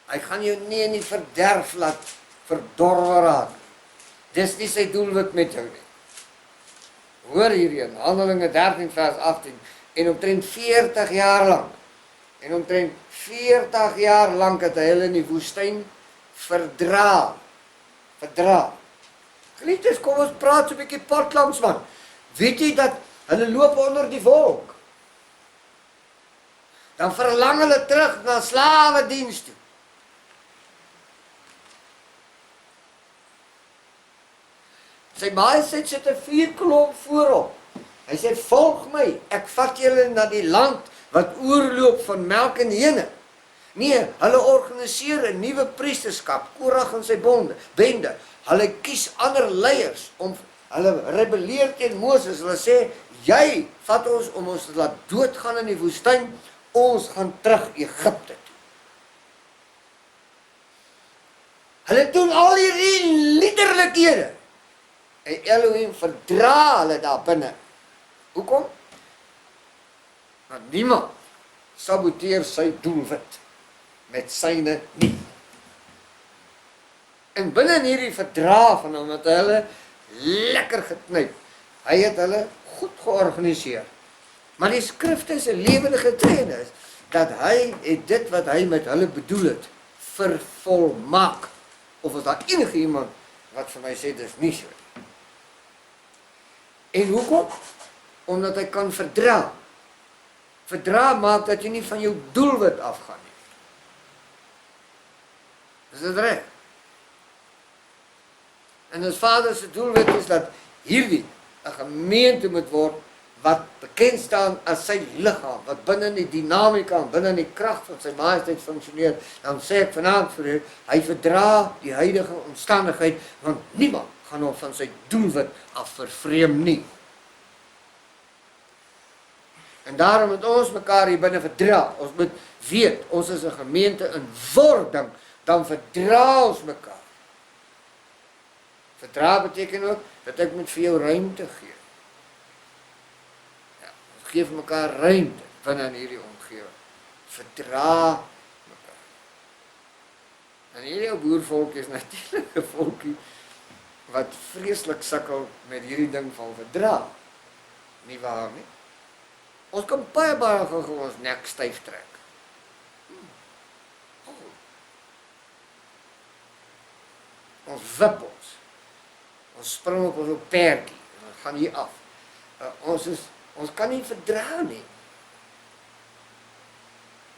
Hy gaan jou nie in die verderf laat verdorwe raak. Dis nie sy doelwit met jou nie. Hoor hierin, Handelinge 13 vers 18, en omtrent 40 jaar lang, het hy hulle in die woestyn verdra. Geliefdes, kom ons praat so 'n bietjie pad langs, man. Weet jy dat hulle loop onder die wolk? Dan verlang hulle terug na slawediens toe. Sy majesteit sit 'n vuurklomp voorop. Hy sê, volg my, ek vat julle na die land wat oorloop van melk en honing. Nee, hulle organiseer 'n nuwe priesterskap, Korag en sy bende. Hulle kies ander leiers om Hulle rebelleer teen Moses. Hulle sê, jy vat ons om ons te laat doodgaan in die woestyn, ons gaan terug Egipte toe. Hulle doen al hierdie liderlikhede. En Elohim verdra hulle daar binne. Hoekom? Want niemand saboteer sy doelwit met syne nie. En binne in hierdie verdra van hom het hulle lekker geknyp. Hy het hulle goed georganiseer. Maar die skrifte is 'n lewende getuienis dat hy het dit wat hy met hulle bedoel het vervolmaak. Of is daar enige iemand wat vir my sê dis nie so nie. En hoekom? Omdat hy kan verdra. Verdra maak dat jy nie van jou doelwit afgaan nie. Is dit reg? En ons Vader se doelwit is dat hierdie 'n gemeente moet word wat bekend staan as sy liggaam, wat binne in die dinamika en binne in die krag van sy majesteit funksioneer. Dan sê ek vanaand vir u, hy verdra die huidige omstandigheid, want niemand gaan hom van sy doelwit af vervreem nie. En daarom moet ons mekaar hier binne verdra. Ons moet weet, ons is 'n gemeente in wording, dan verdra ons mekaar. Verdra beteken ook dat ek moet vir jou ruimte gee. Ja, ons gee vir mekaar ruimte binne in hierdie omgewing. Verdra mekaar. En hierdie boervolkie is natuurlik 'n volkie wat vreeslik sukkel met hierdie ding van verdra. Nie waar nie? Ons kan baie gou ons nek styf trek. Ons wip ons. Ons spring op ons perdjie en ons gaan hier af. Ons kan nie verdra nie.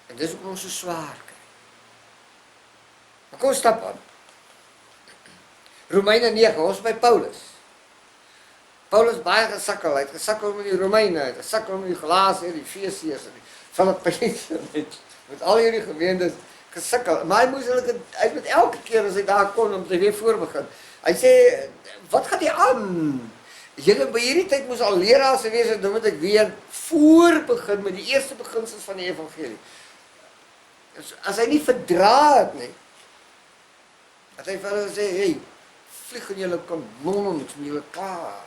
En dis hoekom ons so swaar kry. Maar kom stap aan. Romeine 9, ons by Paulus. Paulus baie gesukkel, hy het gesukkel met die Romeine, hy het gesukkel met die Galasiërs, die Efesiërs en die Filippense, met al hierdie gemeentes gesukkel. Maar hy moet elke keer as hy daar kon om te weer voorbegin. Hy sê, wat gaan hier aan? Julle by hierdie tyd moes al leraars wees, en dan moet ek weer voorbegin met die eerste beginsels van die evangelie. As hy nie verdra het nie, dat hy vir hulle sê, hey, vlieg in julle kanon, ek is met julle klaar.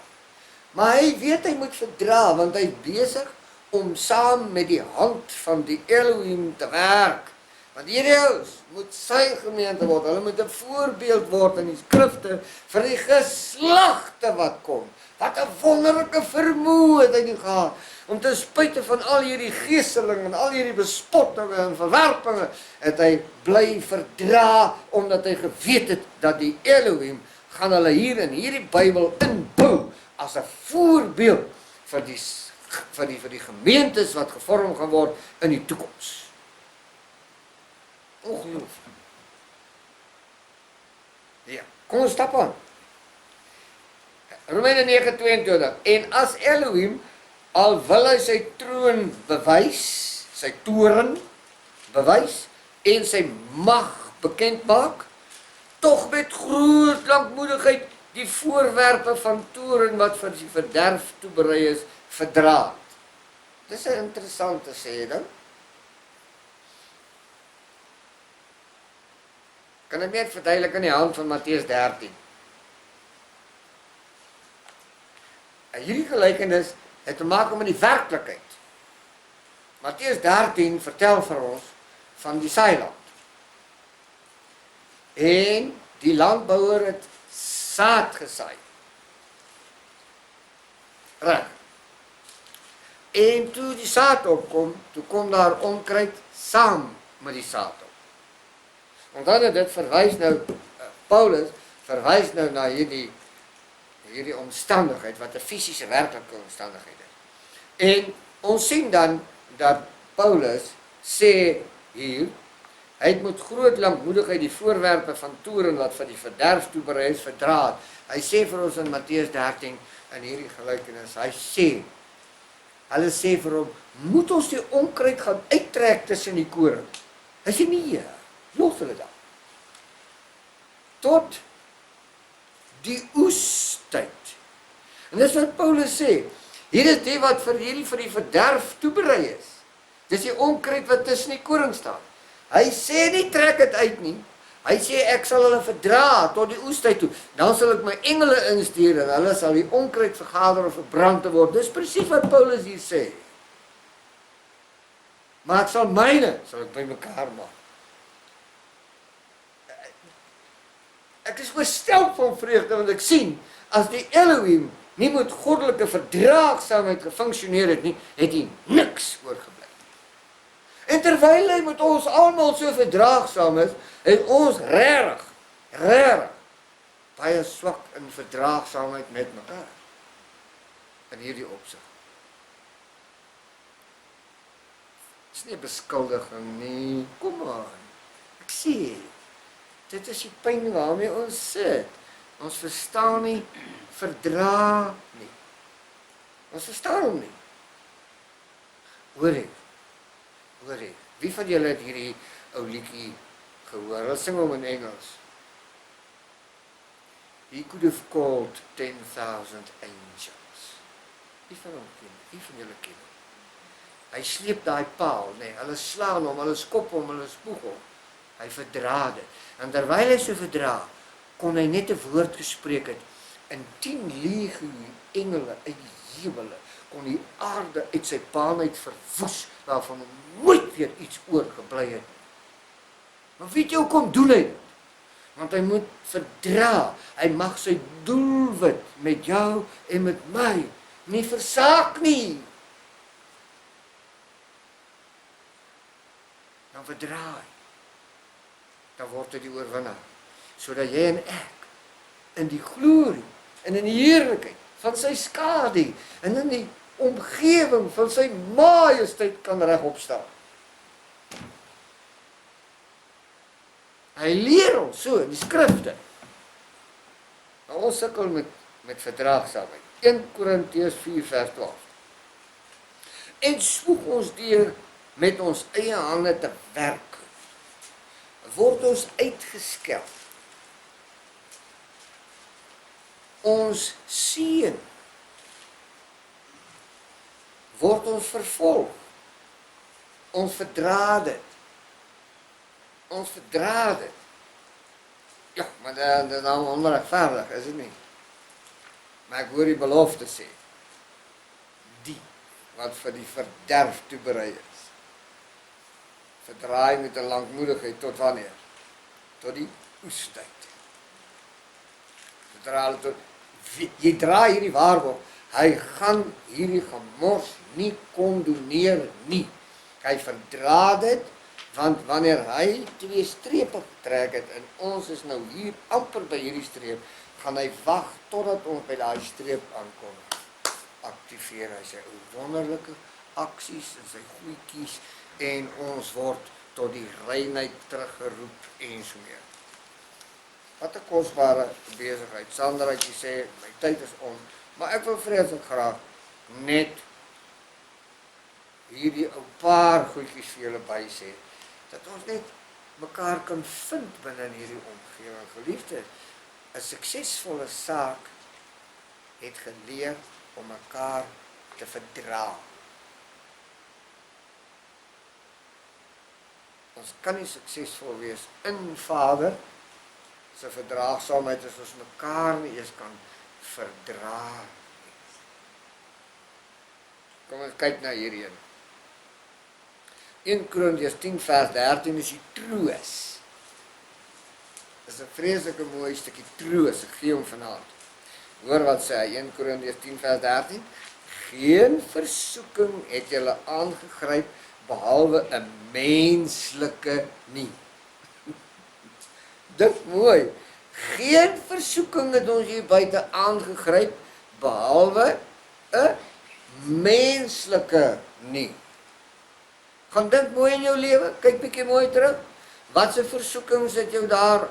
Maar hy weet hy moet verdra, want hy is besig om saam met die hand van die Elohim te werk. Want hierdie ouens moet sy gemeente word, hulle moet 'n voorbeeld word in die skrifte vir die geslagte wat kom. Wat 'n wonderlike vermoë het hy nie gehad, om ten spyte van al hierdie geeseling en al hierdie bespottinge en verwerpinge, het hy bly verdra, omdat hy geweet het dat die Elohim gaan hulle hier in hierdie Bybel inbou as 'n voorbeeld vir die gemeentes wat gevorm gaan word in die toekoms. Ongelooflik. Ja, kom ons stap aan. Romeine 9:22. En as Elohim, al wil hy sy troon bewys, sy toren bewys, en sy mag bekend maak, tog met groot lankmoedigheid die voorwerpe van toren wat vir die verderf toeberei is, verdra. Dis 'n interessante sê dan. Kan ek net verduidelik aan die hand van Matteus 13. Hierdie gelykenis het te maak met die werklikheid. Matteus 13 vertel vir ons van die saailand. En die landbouer het saad gesaai. Reg. En toe die saad opkom, toe kom daar onkruid saam met die saad op. Want dan het dit verwys nou, Paulus verwys nou na hierdie omstandigheid, wat 'n fisiese werklike omstandigheid is. En ons sien dan dat Paulus sê hier, hy het met groot lankmoedigheid die voorwerpe van toren wat vir die verderf toeberei is verdra. Hy sê vir ons in Matteus 13 in hierdie gelykenis, hulle sê vir hom, moet ons die onkruid gaan uittrek tussen die koring? Hy sê nee, los hulle dan. Tot die oestyd. En dis wat Paulus sê, hier is die wat vir jullie vir die verderf toeberei is. Dis die onkruid wat tussen die koring staan. Hy sê nie trek dit uit nie. Hy sê ek sal hulle verdra tot die oestyd toe. Dan sal ek my engele instuur en hulle sal die onkruid vergader of verbrand te word. Dis presies wat Paulus hier sê. Maar ek sal myne, sal ek bymekaar maak. Ek is oorstelp van vreugde want ek sien, as die Elohim nie met goddelike verdraagsaamheid gefunksioneer het nie, het hy niks oorgebly. En terwyl hy met ons almal so verdraagsaam is, het ons regtig, baie swak in verdraagsaamheid met mekaar. In hierdie opsig. Dit is nie 'n beskuldiging nie, kom aan. Ek sê, dit is die pyn waarmee ons sit. Ons verstaan nie, verdra nie. Ons verstaan hom nie. Hoorie, wie van julle het hierdie ou liedjie gehoor? Hulle sing hom in Engels. He could have called 10,000 angels. Wie van julle ken hom? Hy sleep daai paal, nee, hulle slaan hom, hulle skop hom, hulle spoeg hom. Hy verdra dit. En terwyl hy so verdra, kon hy net 'n woord gespreek het, en 10 legioen engele uit die hemele kon die aarde uit sy baan uit verwoes, waarvan nooit weer iets oorgebly het. Maar weet jy hoekom doen hy dit? Want hy moet verdra, hy mag sy doelwit met jou en met my nie versaak nie. Dan verdra hy. Dan word hy die oorwinnaar, sodat jy en ek in die glorie en in die heerlikheid van sy skadu en in die omgewing van sy majesteit kan regop staan. Hy leer ons so in die skrifte. Nou, ons sukkel met verdraagsaamheid. 1 Korintiërs 4 vers 12. En spoeg ons deur met ons eie hande te werk, word ons uitgeskel. Ons seën, word ons vervolg. Ons verdra dit. Ons verdra dit. Ja, maar dat is nou onregverdig, is dit nie? Maar ek hoor die belofte sê, die wat vir die verderf toeberei is, verdraai met 'n lankmoedigheid tot wanneer? Tot die oestyd. Verdraai tot, jy dra hierdie waarborg, hy gaan hierdie gemors nie kondoneer nie. Hy verdra dit, want wanneer hy 2 strepe getrek het, en ons is nou hier amper by hierdie streep, gaan hy wag totdat ons by daai streep aankom. Aktiveer hy sy wonderlike aksies en sy goedjies, en ons word tot die reinheid teruggeroep en so meer. Wat 'n kosbare besigheid. Sandra het gesê, my tyd is om, maar ek wil vreeslik graag net hierdie 'n paar goedjies vir julle by sê, dat ons net mekaar kan vind binne in hierdie omgewing. Geliefdes, 'n suksesvolle saak het geleer om mekaar te verdra. Ons kan nie suksesvol wees in Vader se verdraagsaamheid as ons mekaar nie eens kan verdra. Kom ons kyk na hierdie een. 1 Korintiërs 10 vers 13 is die troos. Dis 'n vreeslike mooi stukkie troos, ek gee hom vanaand. Hoor wat sê hy, 1 Korintiërs 10 vers 13. Geen versoeking het julle aangegryp behalwe 'n menslike nie. Dit mooi. Geen versoeking het ons hier buite aangegryp behalwe 'n menslike nie. Gaan dink mooi in jou lewe, kyk bietjie mooi terug. Wat se versoekings het jou daar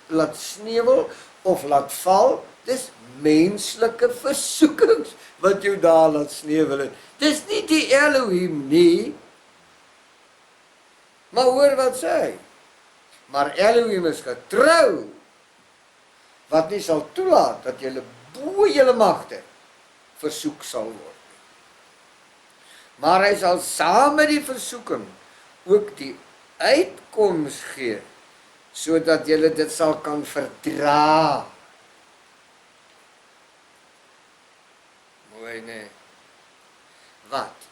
laat sneuwel of laat val? Dis menslike versoekings wat jou daar laat sneuwel het. Dis nie die Elohim nie. Maar hoor wat sê hy. Maar Elohim is getrou, wat nie sal toelaat dat jy bo julle magte versoek sal word. Maar hy sal saam met die versoeking ook die uitkoms gee, sodat julle dit sal kan verdra. Mooi nee. Wat?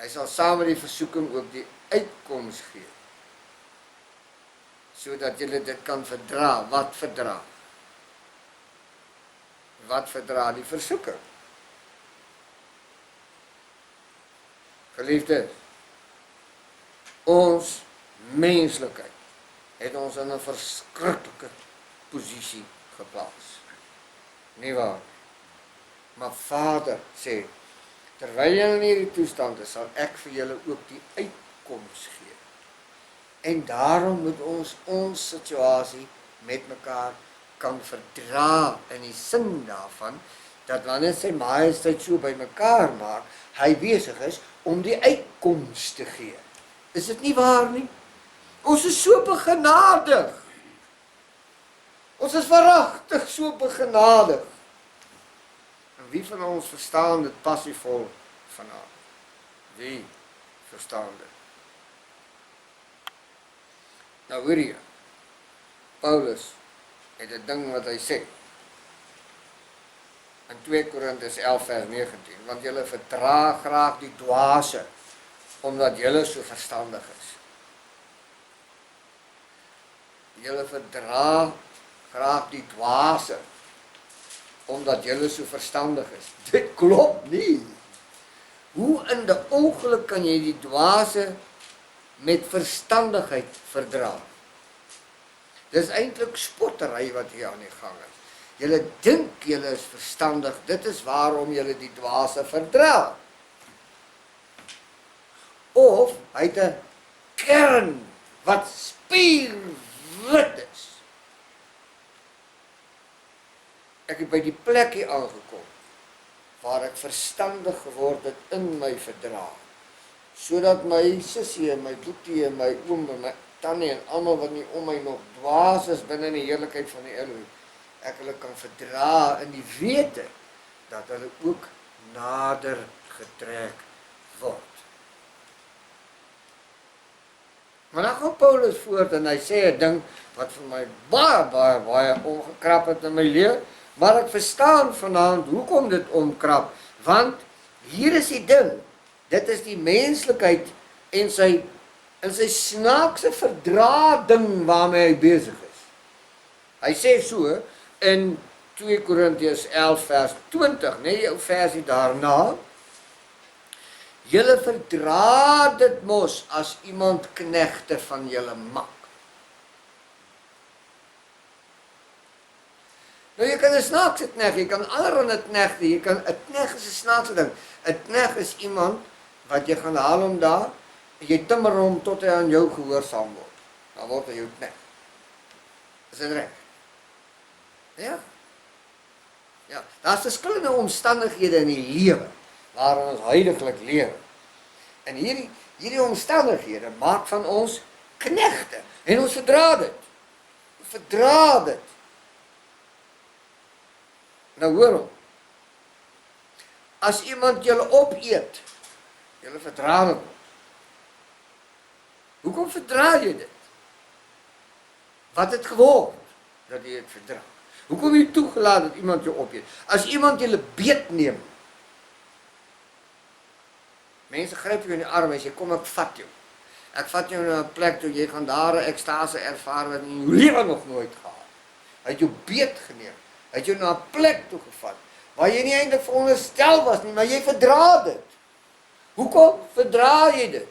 Hy sal saam met die versoeking ook die uitkoms gee, sodat julle dit kan verdra. Wat verdra? Wat verdra die versoeking? Geliefdes, ons menslikheid het ons in 'n verskriklike posisie geplaas. Nie waar? Maar Vader sê, terwyl julle in hierdie toestand is, sal ek vir julle ook die uitkoms gee. En daarom moet ons situasie met mekaar kan verdra in die sin daarvan, dat wanneer sy majesteit so by mekaar maak, hy besig is om die uitkoms te gee. Is dit nie waar nie? Ons is so begenadig. Ons is waaragtig so begenadig. En wie van ons verstaan dit passievol vanaand? Wie verstaan dit? Nou hoor jy, Paulus het 'n ding wat hy sê in 2 Korintiërs 11 vers 19, want julle verdra graag die dwaase, omdat julle so verstandig is. Julle verdra graag die dwaase, omdat julle so verstandig is. Dit klop nie. Hoe in die ongeluk kan jy die dwaase met verstandigheid verdra? Dis eintlik spottery wat hier aan die gang is. Julle dink julle is verstandig, dit is waarom julle die dwaase verdra. Of hy het 'n kern wat spierwit is. Ek het by die plekkie aangekom waar ek verstandig geword het in my verdra, sodat my sussie en my boetie en my oom en my tannie en almal wat nie om my nog dwaas is binne die heerlikheid van die Elohim, ek hulle kan verdra in die wete dat hulle ook nader getrek word. Maar dan gaan Paulus voort en hy sê 'n ding wat vir my baie ongekrap het in my lewe, maar ek verstaan vanaand hoekom dit omkrap, want hier is die ding, dit is die menslikheid en sy snaakse verdrading waarmee hy besig is. Hy sê so in 2 Korintiërs 11 vers 20, nee, jou versie daarna, julle verdra dit mos as iemand knegte van julle maak. Nou jy kan 'n snaakse kneg, jy kan allerhande knegte, jy kan 'n kneg is 'n snaakse ding. 'n Kneg is iemand wat jy gaan haal hom daar, en jy timmer hom tot hy aan jou gehoorsaam word. Dan word hy jou kneg. Is dit reg? Ja. Ja, daar's verskillende omstandighede in die lewe waarin ons huidiglik lewe. En hierdie omstandighede maak van ons knegte en ons verdra dit. Ons verdra dit. Nou hoor hom. As iemand julle opeet, julle verdra dit. Hoekom verdra jy dit? Wat het geword dat jy dit verdra? Hoekom jy toegelaat dat iemand jou opeet? As iemand julle beet neem, mense gryp jou in die arm en sê, kom ek vat jou. Ek vat jou na 'n plek toe jy gaan daar 'n ekstase ervaar wat jy in jou lewe nog nooit gehad. Hy het jou beet geneem. Hy het jou na 'n plek toe gevat waar jy nie eintlik veronderstel was nie, maar jy verdra dit. Hoekom verdra jy dit?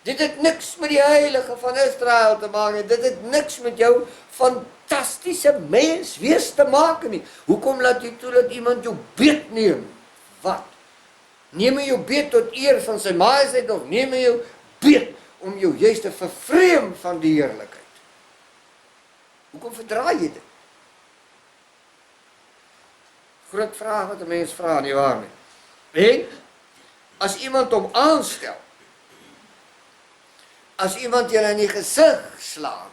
Dit het niks met die heilige van Israel te maak nie. Dit het niks met jou fantastiese mens wees te maak nie. Hoekom laat jy toe dat iemand jou beet neem? Wat? Neem jy jou beet tot eer van sy majesteit of neem jy jou beet om jou juist te vervreem van die heerlikheid? Hoekom verdra jy dit? Groot vraag wat 'n mens vra, nie waar nie? En as iemand hom aanstel, as iemand julle in die gesig slaan,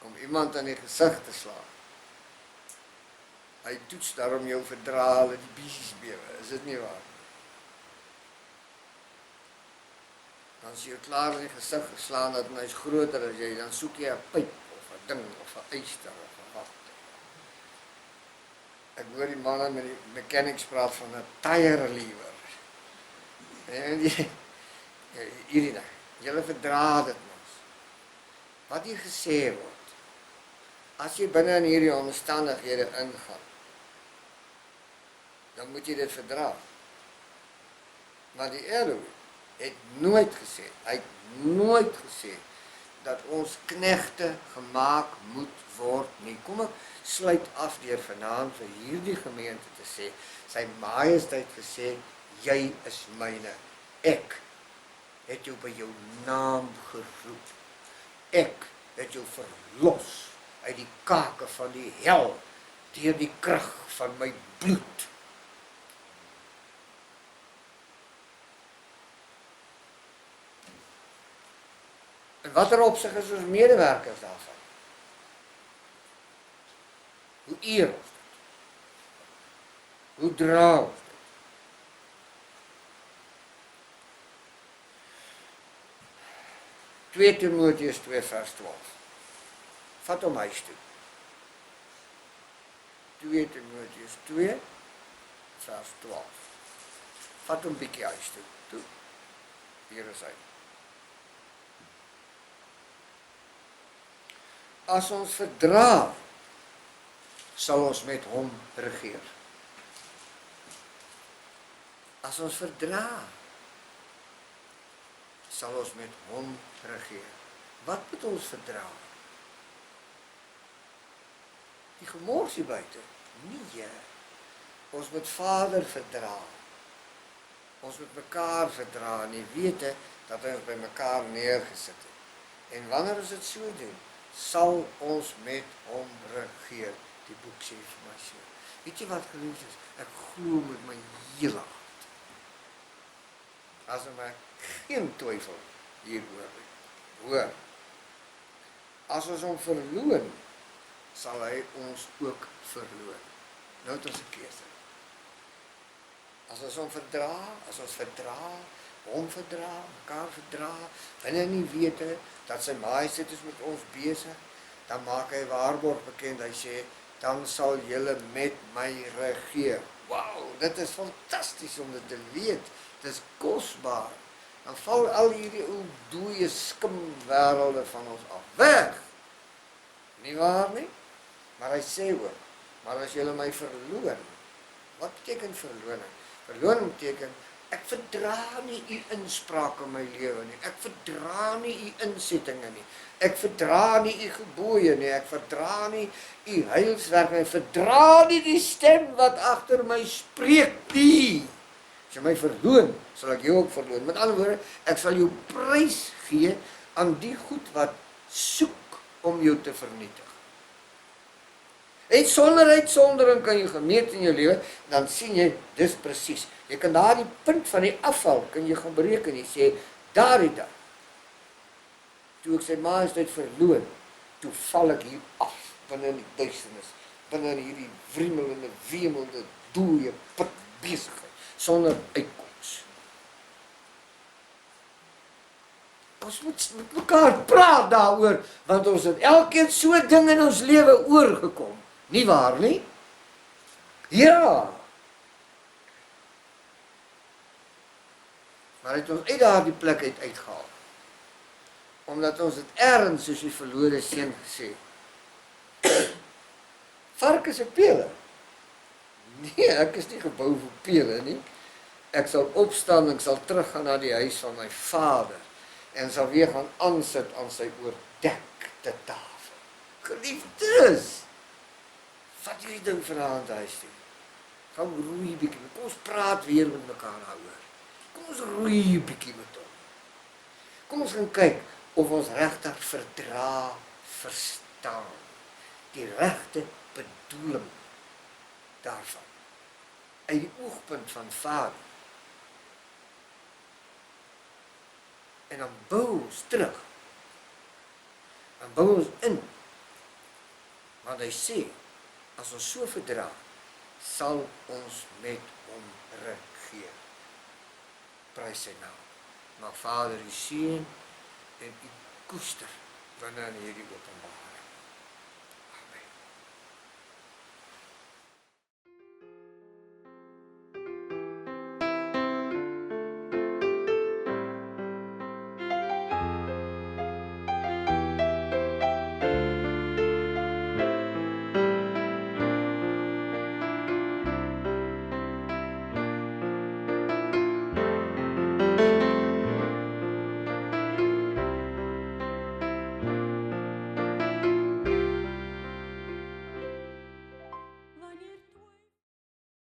om iemand aan die gesig te slaan. Hy toets daarom jou verdrale, die biesies bewe, is dit nie waar? Dan as jy jou klaar in die gesig geslaan het en hy is groter as jy, dan soek jy 'n pyp of 'n ding of 'n yster of 'n wat. Ek hoor die manne met die mechanics praat van 'n tire reliever. En hierdie ding, julle verdra dit mos. Wat hier gesê word, as jy binne in hierdie omstandighede ingaan, dan moet jy dit verdra. Maar die Elohim het nooit gesê, hy het nooit gesê, dat ons knegte gemaak moet word nie. Kom ek sluit af deur vanaand vir hierdie gemeente te sê, sy majesteit gesê, jy is myne, ek het jou by jou naam geroep, ek het jou verlos uit die kake van die hel, deur die krag van my bloed. En watter opsig is ons medewerkers daarvan? Hoe eer ons dit? Hoe dra ons dit? 2 Timoteus 2 vers 12. Vat hom huis toe. 2 Timoteus 2 vers 12. Vat hom bietjie huis toe. Hier is hy. As ons verdra, sal ons met hom regeer. As ons verdra, sal ons met hom regeer. Wat moet ons verdra? Die gemors hier buite? Nee. Ons moet Vader verdra. Ons moet mekaar verdra en die wete dat ons by mekaar neergesit het. En wanneer ons dit so doen, sal ons met hom regeer. Die boek sê vir my so. Weet jy wat geliefdes? Ek glo met my hele hart. As my geen twyfel hieroor nie. Hoor. As ons hom verloon, sal hy ons ook verloon. Nou het ons 'n keuse. As ons hom verdra, hom verdra, mekaar verdra, binne nie wete dat sy majesteit is met ons besig, dan maak hy waarborg bekend, hy sê, dan sal julle met my regeer. Wow, dit is fantasties om dit te weet, dit is kosbaar. Dan val al hierdie ou dooie skimwêrelde van ons af, weg. Nie waar nie? Maar hy sê ook, maar as julle my verloon, wat beteken verloning? Verloning beteken, ek verdra nie u inspraak in my lewe nie, ek verdra nie u insettinge nie, ek verdra nie u gebooie nie, ek verdra nie u heilswerk nie, ek verdra nie die stem wat agter my spreek nie. As jy my verloon, sal ek jou ook verloon. Met ander woorde, ek sal jou prys gee aan die goed wat soek om jou te vernietig. En sonder uitsondering kan jy gemeet in jou lewe, dan sien jy, dis presies. Jy kan daar die punt van die afval, kan jy gaan bereken, jy sê, daar die dag, toe ek sy majesteit verloon, toe val ek hier af, binne in die duisternis, binne in hierdie wriemelende, wemelde, dooie, put besigheid, sonder uitkoms. Ons moet met mekaar praat daaroor, want ons het elkeen so ding in ons lewe oorgekom. Nie waar nie? Ja. Maar het ons uit daardie plek uitgehaal. Omdat ons het erns soos die verlore seun gesê. Vark is 'n pele. Nee, ek is nie gebou vir pele nie. Ek sal opstaan en ek sal teruggaan na die huis van my vader en sal weer gaan aansit aan sy oordekte tafel. Geliefdes, vat hierdie ding vanaand huis toe. Gaan roei bietjie. Kom ons praat weer met mekaar daaroor. Kom ons roei bietjie met hom. Kom ons gaan kyk of ons regtig verdra, verstaan. Die regte bedoeling daarvan. Uit die oogpunt van Vader. En dan bou ons terug. Dan bou ons in Want hy sê, as ons so verdra, sal ons met hom regeer. Prys sy naam. Maar Vader, U seën en U koester binne in hierdie openbaring.